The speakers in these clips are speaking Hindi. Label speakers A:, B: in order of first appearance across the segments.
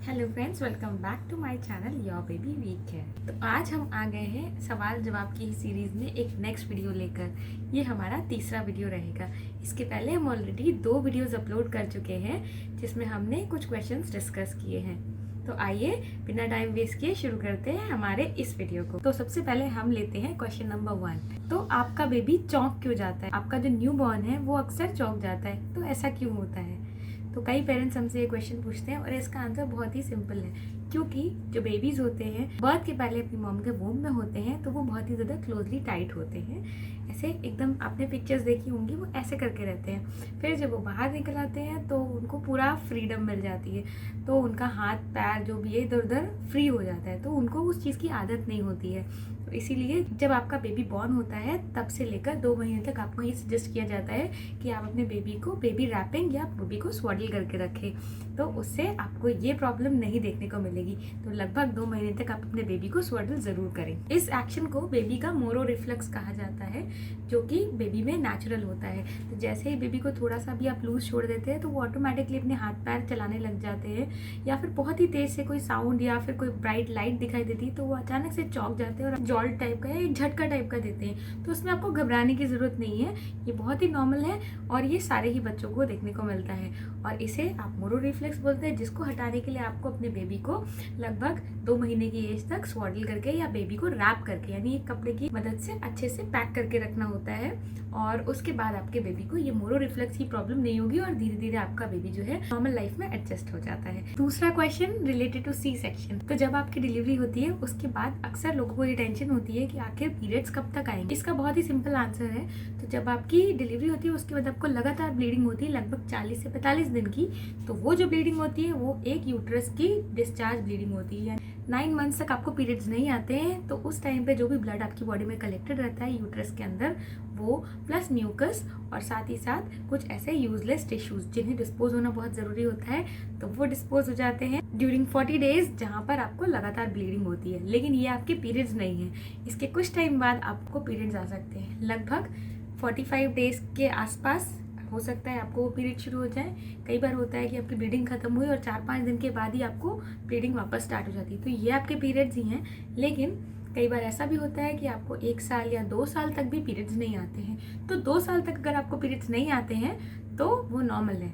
A: Hello friends, welcome back to my channel your baby week है। तो आज हम आ गए हैं सवाल जवाब की सीरीज़ में एक नेक्स्ट वीडियो लेकर। ये हमारा तीसरा वीडियो रहेगा। इसके पहले हम ऑलरेडी 2 वीडियोस अपलोड कर चुके हैं जिसमें हमने कुछ क्वेश्चंस डिस्कस किए हैं। तो आइए बिना टाइम वेस्ट किए शुरू करते हैं हमारे इस वीडियो को। तो सबसे पहले हम लेते हैं क्वेश्चन नंबर 1। तो आपका बेबी चौंक क्यों जाता है? आपका जो न्यू बॉर्न है वो अक्सर चौंक जाता है, तो ऐसा क्यों होता है? तो कई पेरेंट्स हमसे ये क्वेश्चन पूछते हैं और इसका आंसर बहुत ही सिंपल है, क्योंकि जो बेबीज़ होते हैं बर्थ के पहले अपनी मॉम के वोम में होते हैं तो वो बहुत ही ज़्यादा क्लोजली टाइट होते हैं। ऐसे एकदम आपने पिक्चर्स देखी होंगी, वो ऐसे करके रहते हैं। फिर जब वो बाहर निकल आते हैं तो उनको पूरा फ्रीडम मिल जाती है, तो उनका हाथ पैर जो भी है इधर उधर फ्री हो जाता है, तो उनको उस चीज़ की आदत नहीं होती है। तो इसीलिए जब आपका बेबी बॉर्न होता है तब से लेकर 2 महीने तक आपको ये सजेस्ट किया जाता है कि आप अपने बेबी को बेबी रैपिंग या बेबी को स्वाडल करके रखें, तो उससे आपको ये प्रॉब्लम नहीं देखने को मिलेगी। तो लगभग 2 महीने तक आप अपने बेबी को स्वाडल जरूर करें। इस एक्शन को बेबी का मोरो रिफ्लेक्स कहा जाता है, जो कि बेबी में नेचुरल होता है। तो जैसे ही बेबी को थोड़ा सा भी आप लूज छोड़ देते हैं तो वो ऑटोमेटिकली अपने हाथ पैर चलाने लग जाते हैं, या फिर बहुत ही तेज से कोई साउंड या फिर कोई ब्राइट लाइट दिखाई देती है तो वो अचानक से चौंक जाते हैं और जॉल्ट टाइप का या एक झटका टाइप का देते हैं। तो उसमें आपको घबराने की जरूरत नहीं है, ये बहुत ही नॉर्मल है और ये सारे ही बच्चों को देखने को मिलता है। और इसे आप मोरो रिफ्लेक्स बोलते हैं, जिसको हटाने के लिए आपको अपने बेबी को लगभग 2 महीने की एज तक स्वाडल करके या बेबी को रैप करके यानी एक कपड़े की मदद से अच्छे से पैक करके रखना होता है। और उसके बाद आपके बेबी को ये मोरो रिफ्लेक्स की प्रॉब्लम नहीं होगी और धीरे धीरे आपका बेबी जो है नॉर्मल लाइफ में एडजस्ट हो जाता है। दूसरा question related to C section. तो जब आपकी डिलीवरी होती है उसके बाद अक्सर लोगों को ये टेंशन होती है कि आखिर पीरियड्स कब तक आएंगे। इसका बहुत ही सिंपल आंसर है। तो जब आपकी डिलीवरी होती है उसके बाद आपको लगातार ब्लीडिंग होती है लगभग 40 से 45 दिन की, तो वो जो ब्लीडिंग होती है वो एक यूट्रस की डिस्चार्ज ब्लीडिंग होती है। 9 मंथ्स तक आपको पीरियड्स नहीं आते हैं, तो उस टाइम पे जो भी ब्लड आपकी बॉडी में कलेक्टेड रहता है यूट्रस के अंदर, वो प्लस म्यूकस और साथ ही साथ कुछ ऐसे यूजलेस टिश्यूज जिन्हें डिस्पोज होना बहुत ज़रूरी होता है, तो वो डिस्पोज हो जाते हैं ड्यूरिंग 40 डेज जहाँ पर आपको लगातार ब्लीडिंग होती है। लेकिन ये आपके पीरियड्स नहीं है, इसके कुछ टाइम बाद आपको पीरियड्स आ सकते हैं। लगभग 45 डेज के आसपास हो सकता है आपको वो पीरियड शुरू हो जाए। कई बार होता है कि आपकी ब्लीडिंग खत्म हुई और 4-5 दिन के बाद ही आपको ब्लीडिंग वापस स्टार्ट हो जाती है, तो ये आपके पीरियड्स ही हैं। लेकिन कई बार ऐसा भी होता है कि आपको 1 साल या 2 साल तक भी पीरियड्स नहीं आते हैं। तो 2 साल तक अगर आपको पीरियड्स नहीं आते हैं तो वो नॉर्मल है,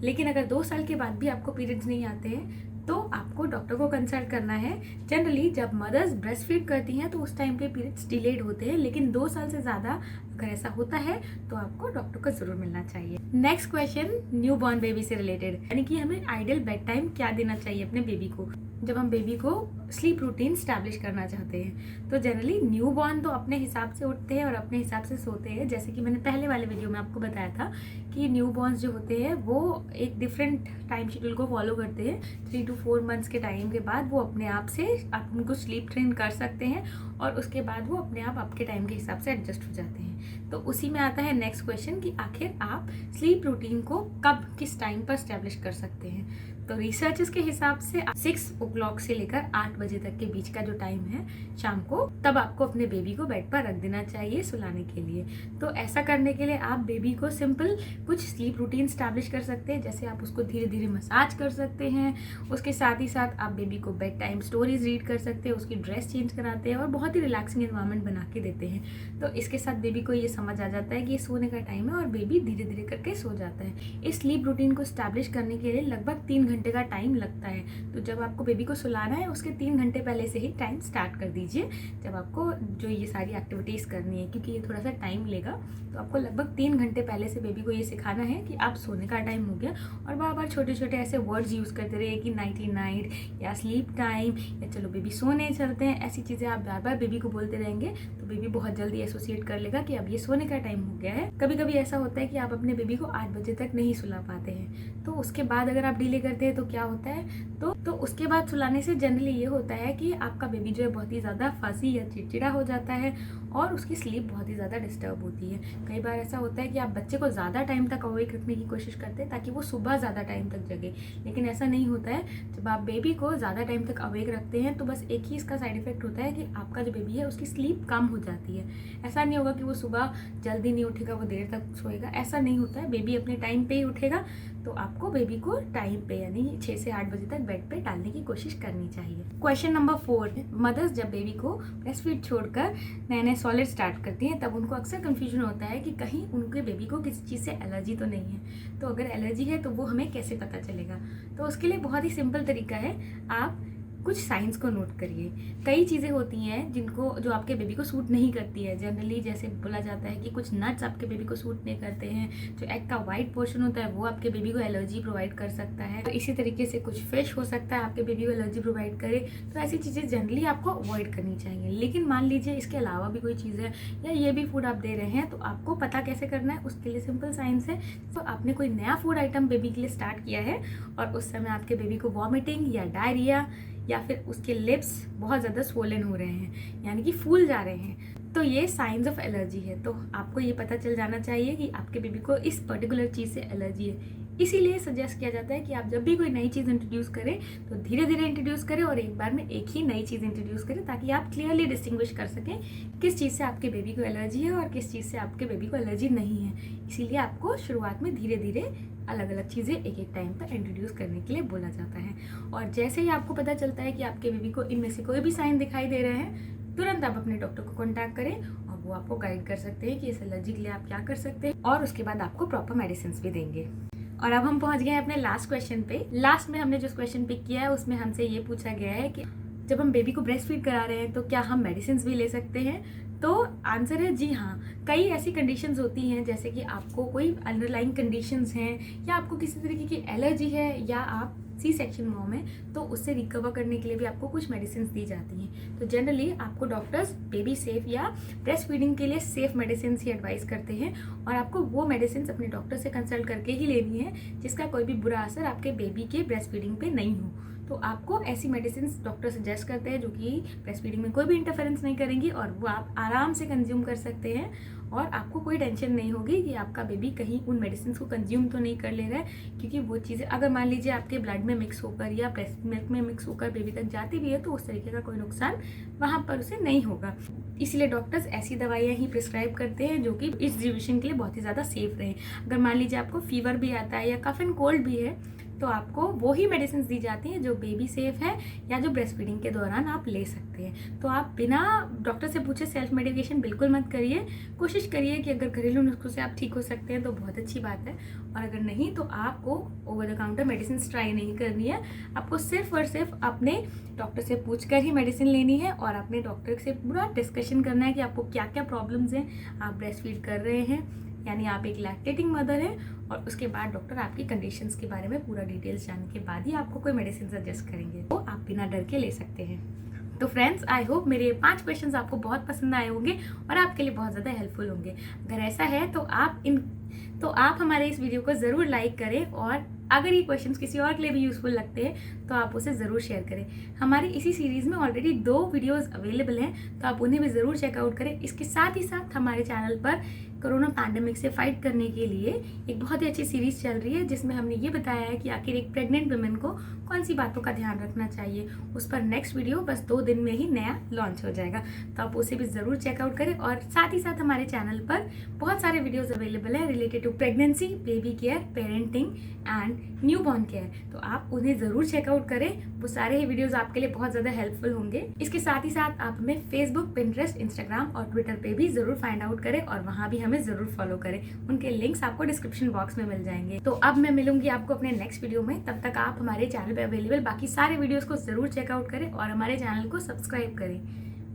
A: लेकिन अगर 2 साल के बाद भी आपको पीरियड्स नहीं आते हैं तो आपको डॉक्टर को कंसल्ट करना है। जनरली जब मदर्स ब्रेस्ट फीड करती हैं तो उस टाइम पे पीरियड्स डिलेड होते हैं, लेकिन 2 साल से ज़्यादा अगर ऐसा होता है तो आपको डॉक्टर को जरूर मिलना चाहिए। Next question new born baby से रिलेटेड, यानी कि हमें आइडियल बेड टाइम क्या देना चाहिए अपने बेबी को जब हम बेबी को स्लीप रूटीन स्टैब्लिश करना चाहते हैं। तो जनरली न्यू बॉर्न तो अपने हिसाब से उठते हैं और अपने हिसाब से सोते हैं। जैसे कि मैंने पहले वाले वीडियो में आपको बताया था कि न्यू बॉर्न्स जो होते हैं वो एक डिफरेंट टाइम शेड्यूल को फॉलो करते हैं। 3 to 4 मंथ्स के टाइम के बाद वो अपने आप से आप उनको स्लीप ट्रेन कर सकते हैं और उसके बाद वो अपने आप आपके टाइम के हिसाब से एडजस्ट हो जाते हैं। तो उसी में आता है नेक्स्ट क्वेश्चन कि आखिर आप स्लीप रूटीन को कब किस टाइम पर स्टैब्लिश कर सकते हैं। तो रिसर्चर्स के हिसाब से 6 o'clock से लेकर 8 बजे तक के बीच का जो टाइम है शाम को, तब आपको अपने बेबी को बेड पर रख देना चाहिए सुलाने के लिए। तो ऐसा करने के लिए आप बेबी को सिंपल कुछ स्लीप रूटीन स्टैब्लिश कर सकते हैं, जैसे आप उसको धीरे धीरे मसाज कर सकते हैं। उसके साथ ही साथ आप बेबी को बेड टाइम स्टोरीज रीड कर सकते हैं, उसकी ड्रेस चेंज कराते हैं और बहुत ही रिलैक्सिंग एनवायरनमेंट बना के देते हैं। तो इसके साथ बेबी को ये समझ आ जाता है कि ये सोने का टाइम है और बेबी धीरे धीरे करके सो जाता है। इस स्लीप रूटीन को स्टैब्लिश करने के लिए लगभग 3 घंटे का टाइम लगता है। तो जब आपको बेबी को सुलाना है उसके 3 घंटे पहले से ही टाइम स्टार्ट कर दीजिए, जब आपको जो ये सारी एक्टिविटीज़ करनी है, क्योंकि ये थोड़ा सा टाइम लेगा। तो आपको लगभग 3 घंटे पहले से बेबी को ये सिखाना है कि आप सोने का टाइम हो गया, और बार बार छोटे छोटे ऐसे वर्ड्स यूज़ करते रहिए कि नाइटी नाइट या स्लीप टाइम या चलो बेबी सोने चलते हैं। ऐसी चीज़ें आप बार बार बेबी को बोलते रहेंगे तो बेबी बहुत जल्दी एसोसिएट कर लेगा कि अब ये सोने का टाइम हो गया है। कभी कभी ऐसा होता है कि आप अपने बेबी को 8 बजे तक नहीं सुला पाते हैं, तो उसके बाद अगर आप डिले करते हैं तो क्या होता है, तो उसके बाद सुलाने से जनरली ये होता है कि आपका बेबी जो है बहुत ही ज़्यादा फसी या चिड़चिड़ा हो जाता है और उसकी स्लीप बहुत ही ज़्यादा डिस्टर्ब होती है। कई बार ऐसा होता है कि आप बच्चे को ज़्यादा टाइम तक अवेक रखने की कोशिश करते हैं ताकि वो सुबह ज़्यादा टाइम तक जगे, लेकिन ऐसा नहीं होता है। जब आप बेबी को ज़्यादा टाइम तक अवेक रखते हैं तो बस एक ही इसका साइड इफेक्ट होता है कि आपका जो बेबी है उसकी स्लीप कम हो जाती है। ऐसा नहीं होगा कि वो सुबह जल्दी नहीं उठेगा, वो देर तक सोएगा, ऐसा नहीं होता है। बेबी अपने टाइम पे ही उठेगा, तो आपको बेबी को टाइम पे यानी 6 से 8 बजे तक बेड पे डालने की कोशिश करनी चाहिए। क्वेश्चन नंबर 4, मदर्स जब बेबी को ब्रेस्ट फीड छोड़कर नए नए सॉलिड स्टार्ट करती हैं तब उनको अक्सर कंफ्यूजन होता है कि कहीं उनके बेबी को किसी चीज़ से एलर्जी तो नहीं है। तो अगर एलर्जी है तो वो हमें कैसे पता चलेगा? तो उसके लिए बहुत ही सिंपल तरीका है, आप कुछ साइंस को नोट करिए। कई चीज़ें होती हैं जो आपके बेबी को सूट नहीं करती है। जनरली जैसे बोला जाता है कि कुछ नट्स आपके बेबी को सूट नहीं करते हैं, जो एग का वाइट पोर्शन होता है वो आपके बेबी को एलर्जी प्रोवाइड कर सकता है। तो इसी तरीके से कुछ फिश हो सकता है आपके बेबी को एलर्जी प्रोवाइड करे। तो ऐसी चीज़ें जनरली आपको अवॉइड करनी चाहिए। लेकिन मान लीजिए इसके अलावा भी कोई चीज़ है या ये भी फूड आप दे रहे हैं, तो आपको पता कैसे करना है? उसके लिए सिंपल साइंस है। तो आपने कोई नया फूड आइटम बेबी के लिए स्टार्ट किया है और उस समय आपके बेबी को वॉमिटिंग या डायरिया या फिर उसके लिप्स बहुत ज़्यादा स्वोलन हो रहे हैं, यानी कि फूल जा रहे हैं, तो ये साइंस ऑफ एलर्जी है। तो आपको ये पता चल जाना चाहिए कि आपके बेबी को इस पर्टिकुलर चीज़ से एलर्जी है। इसीलिए सजेस्ट किया जाता है कि आप जब भी कोई नई चीज़ इंट्रोड्यूस करें तो धीरे धीरे इंट्रोड्यूस करें और एक बार में एक ही नई चीज़ इंट्रोड्यूस करें, ताकि आप क्लियरली डिस्टिंग्विश कर सकें किस चीज़ से आपके बेबी को एलर्जी है और किस चीज़ से आपके बेबी को एलर्जी नहीं है। इसीलिए आपको शुरुआत में धीरे धीरे अलग अलग चीज़ें एक एक टाइम पर इंट्रोड्यूस करने के लिए बोला जाता है। और जैसे ही आपको पता चलता है कि आपके बेबी को इनमें से कोई भी साइन दिखाई दे रहे हैं, तुरंत आप अपने डॉक्टर को कॉन्टैक्ट करें और वो आपको गाइड कर सकते हैं कि इस एलर्जी के लिए आप क्या कर सकते हैं, और उसके बाद आपको प्रॉपर मेडिसिन भी देंगे। और अब हम पहुंच गए हैं अपने लास्ट क्वेश्चन पे। लास्ट में हमने जो क्वेश्चन पिक किया है उसमें हमसे ये पूछा गया है कि जब हम बेबी को ब्रेस्ट फीड करा रहे हैं तो क्या हम मेडिसिन भी ले सकते हैं? तो आंसर है जी हाँ। कई ऐसी कंडीशंस होती हैं, जैसे कि आपको कोई अंडरलाइंग कंडीशंस हैं या आपको किसी तरीके की एलर्जी है या आप सी सेक्शन मॉम है, तो उससे रिकवर करने के लिए भी आपको कुछ मेडिसिन दी जाती हैं। तो जनरली आपको डॉक्टर्स बेबी सेफ या ब्रेस्ट फीडिंग के लिए सेफ मेडिसिन ही एडवाइस करते हैं, और आपको वो मेडिसिन अपने डॉक्टर से कंसल्ट करके ही लेनी है जिसका कोई भी बुरा असर आपके बेबी के ब्रेस्ट फीडिंग पे नहीं हो। तो आपको ऐसी मेडिसिन डॉक्टर सजेस्ट करते हैं जो कि ब्रेस्ट फीडिंग में कोई भी इंटरफेरेंस नहीं करेंगी और वो आप आराम से कंज्यूम कर सकते हैं, और आपको कोई टेंशन नहीं होगी कि आपका बेबी कहीं उन मेडिसिन को कंज्यूम तो नहीं कर ले रहा है, क्योंकि वो चीज़ें अगर मान लीजिए आपके ब्लड में मिक्स होकर या ब्रेस्ट मिल्क में मिक्स होकर बेबी तक जाती भी है तो उस तरीके का कोई नुकसान वहाँ पर उसे नहीं होगा। इसलिए डॉक्टर्स ऐसी दवाइयाँ ही प्रिस्क्राइब करते हैं जो कि इस ड्यूरेशन के लिए बहुत ही ज़्यादा सेफ रहे। अगर मान लीजिए आपको फीवर भी आता है या कफ एंड कोल्ड भी है, तो आपको वो ही मेडिसिन दी जाती हैं जो बेबी सेफ है या जो ब्रेस्ट फीडिंग के दौरान आप ले सकते हैं। तो आप बिना डॉक्टर से पूछे सेल्फ मेडिकेशन बिल्कुल मत करिए। कोशिश करिए कि अगर घरेलू नुस्खों से आप ठीक हो सकते हैं तो बहुत अच्छी बात है, और अगर नहीं तो आपको over the counter medicine try नहीं करनी है। आपको सिर्फ और सिर्फ अपने डॉक्टर से पूछ कर ही मेडिसिन लेनी है और अपने डॉक्टर से पूरा डिस्कशन करना है कि आपको क्या क्या प्रॉब्लम्स हैं, आप ब्रेस्ट फीड कर रहे हैं यानी आप एक लैक्टेटिंग मदर हैं, और उसके बाद डॉक्टर आपकी कंडीशंस के बारे में पूरा डिटेल्स जानने के बाद ही आपको कोई मेडिसिन सजेस्ट करेंगे, तो आप बिना डर के ले सकते हैं। तो फ्रेंड्स, आई होप मेरे 5 क्वेश्चंस आपको बहुत पसंद आए होंगे और आपके लिए बहुत ज़्यादा हेल्पफुल होंगे। अगर ऐसा है तो आप हमारे इस वीडियो को ज़रूर लाइक करें, और अगर ये क्वेश्चंस किसी और के लिए भी यूज़फुल लगते हैं तो आप उसे ज़रूर शेयर करें। हमारी इसी सीरीज़ में ऑलरेडी 2 वीडियोस अवेलेबल हैं, तो आप उन्हें भी ज़रूर चेकआउट करें। इसके साथ ही साथ हमारे चैनल पर कोरोना पैंडेमिक से फाइट करने के लिए एक बहुत ही अच्छी सीरीज़ चल रही है, जिसमें हमने ये बताया है कि आखिर एक प्रेग्नेंट वुमेन को कौन सी बातों का ध्यान रखना चाहिए। उस पर नेक्स्ट वीडियो बस 2 दिन में ही नया लॉन्च हो जाएगा, तो आप उसे भी ज़रूर चेकआउट करें। और साथ ही साथ हमारे चैनल पर बहुत सारे वीडियोज़ अवेलेबल हैं related to pregnancy, baby care, parenting and newborn care, तो आप उन्हें ज़रूर चेकआउट करें। वो सारे ही वीडियोज़ आपके लिए बहुत ज़्यादा हेल्पफुल होंगे। इसके साथ ही साथ आप हमें फेसबुक, पिंटरेस्ट, इंस्टाग्राम और ट्विटर पे भी ज़रूर फाइंड आउट करें, और वहाँ भी हमें ज़रूर फॉलो करें। उनके लिंक्स आपको डिस्क्रिप्शन बॉक्स में मिल जाएंगे। तो अब मैं मिलूंगी आपको अपने नेक्स्ट वीडियो में। तब तक आप हमारे चैनल पे अवेलेबल बाकी सारे वीडियोस को जरूर चेकआउट करें और हमारे चैनल को सब्सक्राइब करें,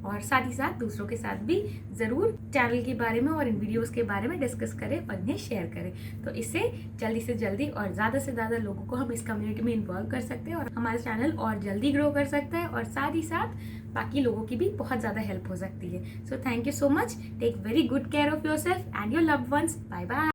A: और साथ ही साथ दूसरों के साथ भी ज़रूर चैनल के बारे में और इन वीडियोस के बारे में डिस्कस करें और इन्हें शेयर करें। तो इससे जल्दी से जल्दी और ज़्यादा से ज़्यादा लोगों को हम इस कम्युनिटी में इन्वॉल्व कर सकते हैं, और हमारा चैनल और जल्दी ग्रो कर सकता है, और साथ ही साथ बाकी लोगों की भी बहुत ज़्यादा हेल्प हो सकती है। So thank you so much. Take very good care of yourself and your loved ones. Bye bye.